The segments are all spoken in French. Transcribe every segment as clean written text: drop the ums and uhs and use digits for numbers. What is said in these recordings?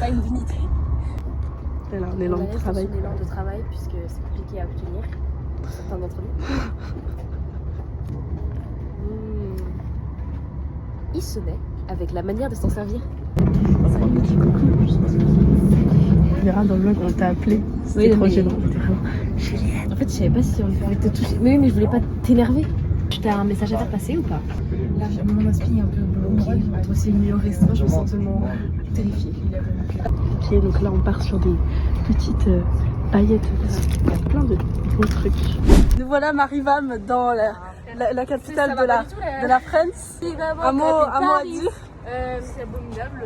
pas une dignité. Et là, on est lent de travail. On est lent de travail puisque c'est compliqué à obtenir pour certains d'entre nous. Il se naît avec la manière de s'en servir. On verra dans le vlog, on t'a appelé. C'était trop gênant. En fait, je savais pas si on pouvait te toucher. Mais oui, mais je voulais pas t'énerver. Tu as un message à faire passer ou pas? Là, mon inspi est un peu bloqué. Entre ces milieux restreints, je me sens tellement terrifiée. Ok, donc là, on part sur des petites paillettes. Il y a plein de beaux trucs. Nous voilà, Marivam, dans la capitale de la France. Un mot à dire. C'est abominable.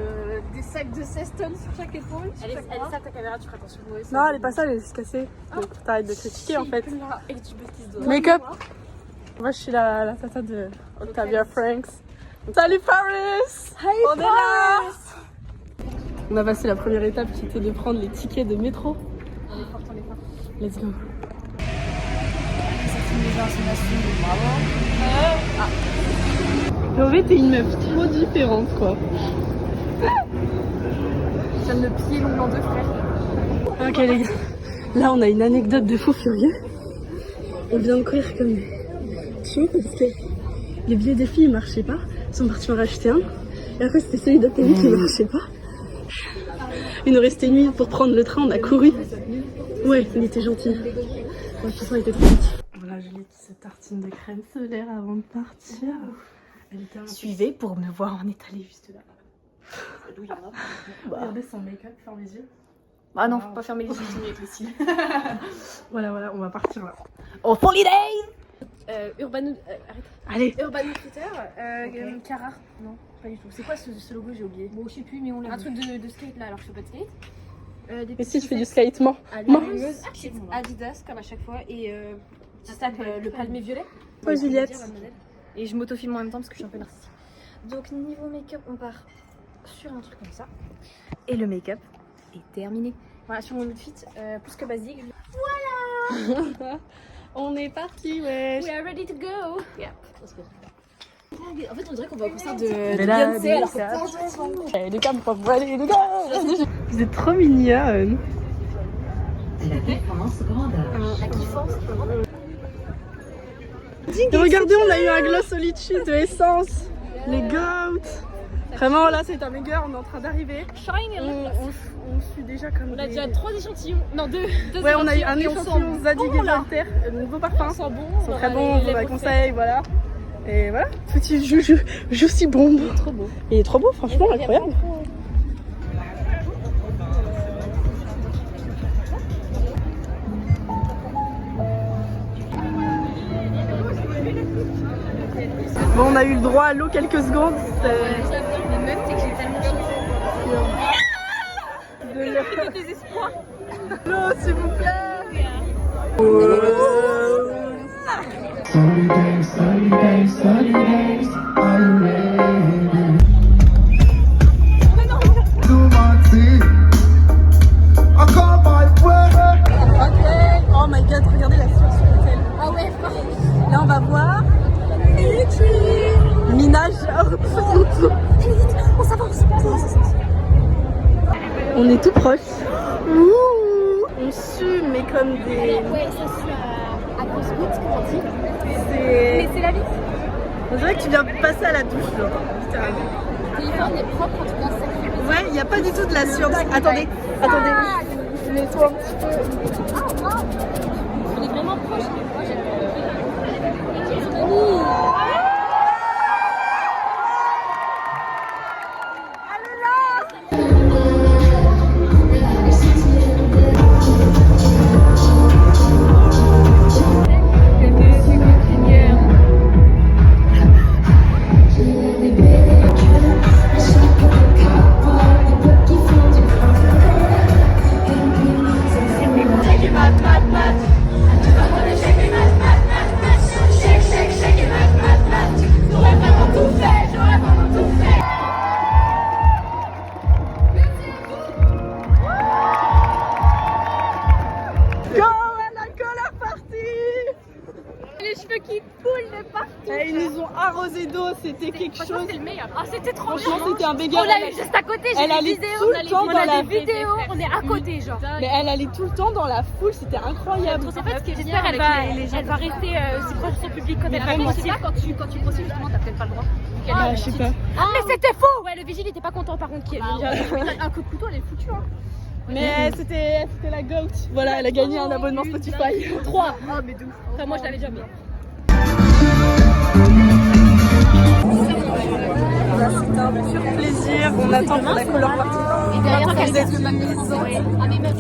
Des sacs de 16 tonnes sur chaque épaule. Elle est sale ta caméra, tu feras attention. Non, elle est pas sale, elle est juste cassée. Donc t'arrêtes de critiquer en fait. Et tu bêtises Make-up. Moi, je suis la tata de Octavia Franks. Salut Paris! On est là! On a passé la première étape qui était de prendre les tickets de métro. On est fort, on est fort. Let's go. En fait, t'es une meuf trop différente quoi. Je viens de me plier l'ongle en deux, frère. Ok les gars, là on a une anecdote de fou furieux. On vient de courir comme chaud parce que les billets des filles marchaient pas. Ils sont partis en racheter un. Et après c'était celui d'Athélie qui marchait pas. Il nous restait une minute pour prendre le train, on a couru. Ouais, il était gentil. De toute façon, il était trop gentil. Voilà, Julie qui se tartine de crème solaire avant de partir. Suivez pour me voir en étalé juste là. Regardez son make-up, ferme les yeux. Ah non, faut pas fermer les yeux avec le cils. Voilà, on va partir là. Oh, holiday! Urban... Allez! Urban Outfitter, Cara. Non, pas du tout. C'est quoi ce logo? J'ai oublié. Bon, je sais plus, mais on l'a. Un truc de skate là, alors je fais pas de skate. Et si je fais du skatement? Adidas comme à chaque fois et petit sac le palmier violet. Ouais, Juliette. Et je m'autofilme en même temps parce que je suis un peu narcissique. Donc niveau make-up, on part sur un truc comme ça. Et le make-up est terminé. Voilà, sur mon outfit, plus que basique. Voilà. On est parti, wesh. We are ready to go. Yep. En fait, on dirait qu'on va au concert de Beyoncé alors que c'est allez les gars, allez les gars. Vous êtes trop mignonnes. La kiffance grandeur. La kiffance. Et regardez, on a eu un gloss au litchi de Essence. Les goats. Vraiment, là, c'est un méga, on est en train d'arriver. Shiny. On suit déjà comme On a déjà 3 échantillons. Non, 2. Ouais, on a eu un échantillon Zadig et Voltaire. Nouveau parfum. Ils sont bons. Ils sont très bons, on vous les conseille, voilà. Et voilà, petit Juicy Bomb. Il est trop beau. Il est trop beau, franchement, incroyable. Bon, on a eu le droit à l'eau quelques secondes. Le même, c'est que j'ai tellement chaud. De désespoir. L'eau, s'il vous plaît. Sunny days, are you ready? Do my thing. I call my way. Ok, oh my god, regardez la situation hôtel. Ah ouais, Là, on va voir Mina on s'avance. On est tout proche. Ouh, on sue, mais comme des... Ouais, ça sue à grosse goutte, comme on dit. C'est... Mais c'est la vie. On dirait que tu viens de passer à la douche, genre, littéralement. Téléphone est propre, en tout cas, sacré. Ouais, il n'y a pas du tout de la sueur. Attendez, je nettoie un petit peu. On est vraiment proche. Shake it, mat, mat, mat. les cheveux qui coulent de partout. Et ils nous ont arrosé d'eau, c'était quelque chose. C'était le meilleur. Ah, c'était trop bien. Franchement, c'était un béguin. On l'a eu juste à côté, j'ai Elle des allait vidéos, tout le temps dans la vidéos, on est à côté genre. Mais elle allait tout le temps dans la foule, c'était incroyable. En fait, ce qui est j'espère elle va rester aussi proche de son public quand elle arrive. Je sais pas, quand tu grossis justement, t'as peut-être pas le droit. Ah, je sais pas. Ah, mais c'était faux. Ouais, le vigile était pas content par contre. Un coup de couteau, elle est foutue. Hein. Mais c'était la GOAT. Voilà, elle a gagné un abonnement Spotify. 3. Oh, mais d'où. Enfin, moi, je l'avais déjà mis. C'était un pur plaisir. On attend pour la couleur partie. Et derrière, ça reste le bac de France. Ah, mais meuf,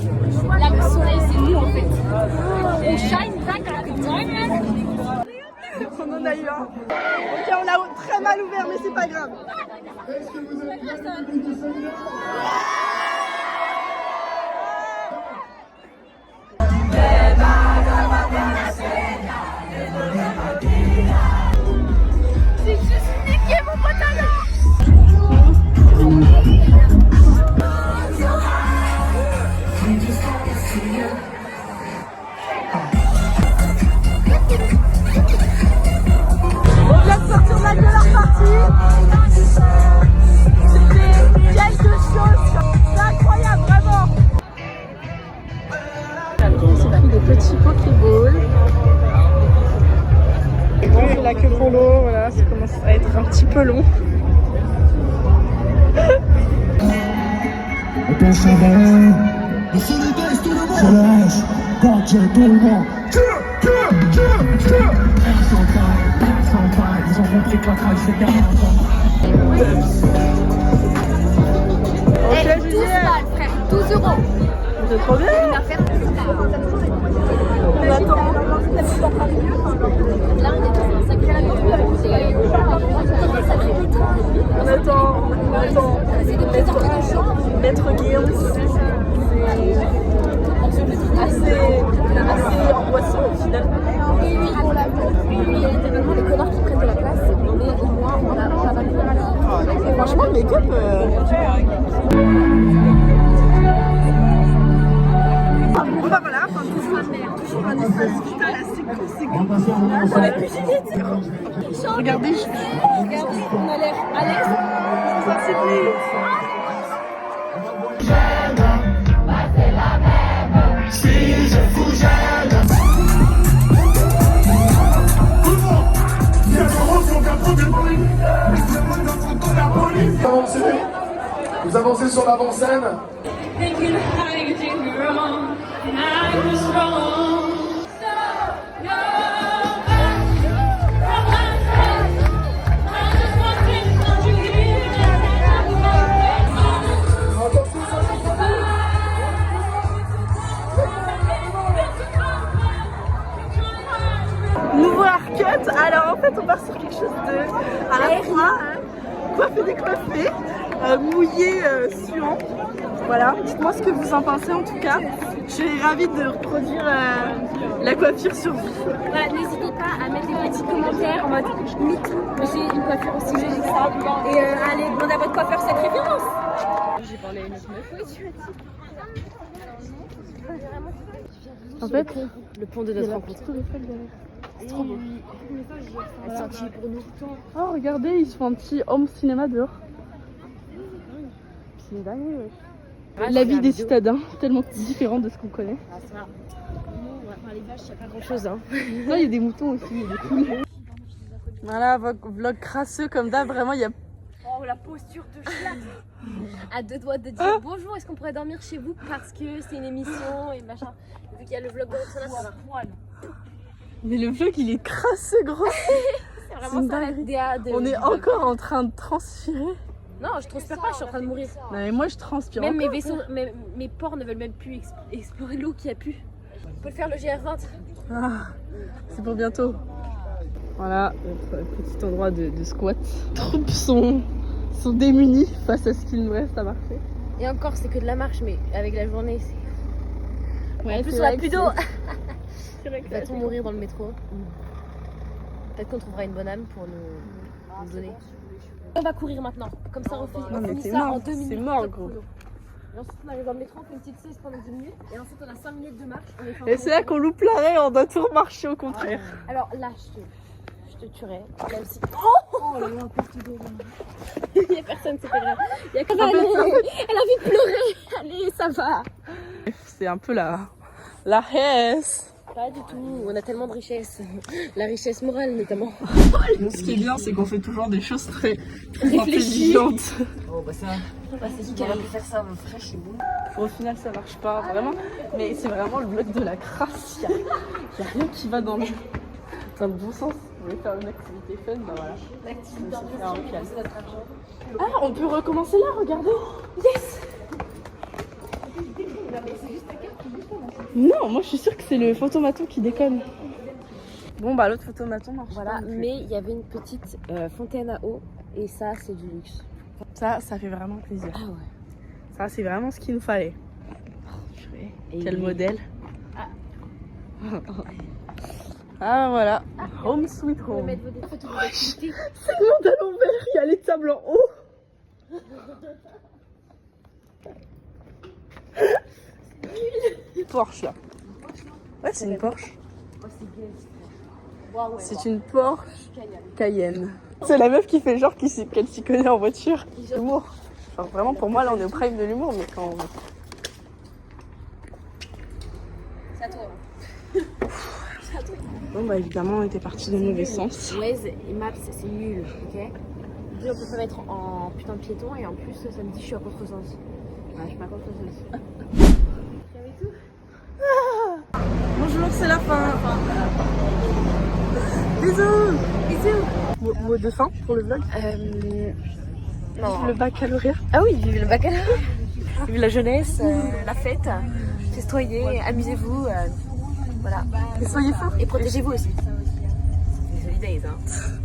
là, le soleil, c'est nous en fait. On shine back à la On en a eu un. Ok, on l'a très mal ouvert, mais c'est pas grave. C'est juste niqué mon pantalon. On vient de sortir de la gueule partie. C'était quelque chose. C'est incroyable, vraiment. On s'est pris des petits pokéballs. On fait la queue pour l'eau, voilà, ça commence à être un petit peu long. Attention, le solidaire, tout le monde. Je lâche, quand tout le monde. Ils ont compris que la traque c'était un Eh, 12 balles, frère, 12 euros. C'est trop bien. Une affaire. On attend. Là, on est dans un sacré On attend. C'est de plus en plus de gens. Maître Guillaume, c'est assez angoissant au final. Oui, il y a littéralement des connards qui prennent de la place, mais au moins on a pas mal de mal. Franchement, le make-up. Bon bah voilà, toujours un espace vital assez conséquent. Regardez, On a l'air à l'aise. ça c'est plus. Vous avancez sur l'avant-scène. Nouveau haircut. Alors en fait, on part sur quelque chose de à la fois coiffé décoiffé, mouillé, suant. Voilà, dites-moi ce que vous en pensez en tout cas. Je suis ravie de reproduire la coiffure sur vous. Voilà, n'hésitez pas à mettre des petits commentaires en mode MeToo, j'ai une coiffure aussi jolie que ça. Et allez demander à votre coiffeur cette référence. J'ai parlé à une autre meuf. Oui, tu as dit. En fait, Le pont de notre rencontre. c'est trop beau. Elle est sortie pour nous. Oh, regardez, ils se font un petit home cinéma dehors. C'est dingue, ouais. La vie des citadins, tellement différente de ce qu'on connaît. Ah, ça. Nous, enfin, les vaches, il n'y a pas grand chose. Hein. Là, il y a des moutons aussi, il y a des poules. Voilà, vlog crasseux comme d'hab, vraiment, il y a. Oh, la posture de chat. À deux doigts de dire bonjour, est-ce qu'on pourrait dormir chez vous parce que c'est une émission et machin. Vu qu'il y a le vlog de Roxana, ça va. Mais le vlog, il est crasseux, gros. C'est vraiment ça la DA de. On est encore en train de transpirer. Non, je transpire pas, je suis en train de mourir. Non, mais moi, je transpire. Même encore. mes vaisseaux, mes porcs ne veulent même plus explorer l'eau qu'il y a pu. On peut le faire le GR20. Ah, c'est pour bientôt. Voilà, notre petit endroit de squat. Les troupes sont démunies face à ce qu'il nous reste à marcher. Et encore, c'est que de la marche, mais avec la journée, c'est. Ouais, En plus, c'est on a vrai plus que d'eau. c'est vrai que c'est Va-t-on mourir dans le métro? Peut-être qu'on trouvera une bonne âme pour nous donner. On va courir maintenant. Comme ça, on Non, mais finit c'est ça mort, en 2 minutes. c'est mort, gros. Et ensuite, on arrive dans le métro, on fait une petite sieste pendant 10 minutes. Et ensuite, on a 5 minutes de marche. On est fin Et c'est là qu'on loupe l'arrêt, on doit tout remarcher au contraire. Alors là, je te tuerais. Même si. Oh là là, porte d'eau. Il y a personne, c'est pas grave. Il y a que ça. Elle a envie de pleurer. Allez, ça va. C'est un peu la haisse. Pas du tout. On a tellement de richesse. La richesse morale, notamment. Ce qui est bien, c'est qu'on fait toujours des choses très intelligentes. Oh bah ça. Bah, c'est qui qui aurait pu faire ça, mon frère, chez vous. Au final, ça marche pas vraiment. Mais c'est vraiment le bloc de la crasse. Il y a rien qui va dans le bon sens. On voulait faire une activité fun, bah voilà. L'activité c'est notre argent. Ah, on peut recommencer là, regardez. Yes. Non, moi je suis sûre que c'est le photomaton qui déconne. Bon bah l'autre photomaton marche Voilà, pas non plus. mais il y avait une petite fontaine à eau. Et ça, c'est du luxe. Ça fait vraiment plaisir. Ah ouais. Ça, c'est vraiment ce qu'il nous fallait. Et Quel modèle. Ah voilà. Home sweet Vous pouvez home. mettre vos photos d'activité. C'est le monde à l'envers, il y a les tables en haut. Porsche là. Ouais, c'est une Porsche. C'est une Porsche Cayenne. C'est la meuf qui fait genre qu'elle s'y connaît en voiture. L'humour. Genre vraiment pour moi là on est au prime de l'humour, mais quand C'est à toi. bon bah évidemment on était partis dans le mauvais sens. Waze et Maps, c'est nul, ok? Dis, on peut pas mettre en putain de piéton et en plus ça me dit que je suis à contresens. Ouais, je suis pas à contresens. Bonjour, c'est la fin. Bisous. Bisous. Mot de fin pour le vlog. Non. Vive le baccalauréat. Ah oui, vive le baccalauréat. Vive la jeunesse, la fête. Festoyez, amusez-vous. Voilà. Et soyez forts. Et protégez-vous aussi. C'est Solidays, hein.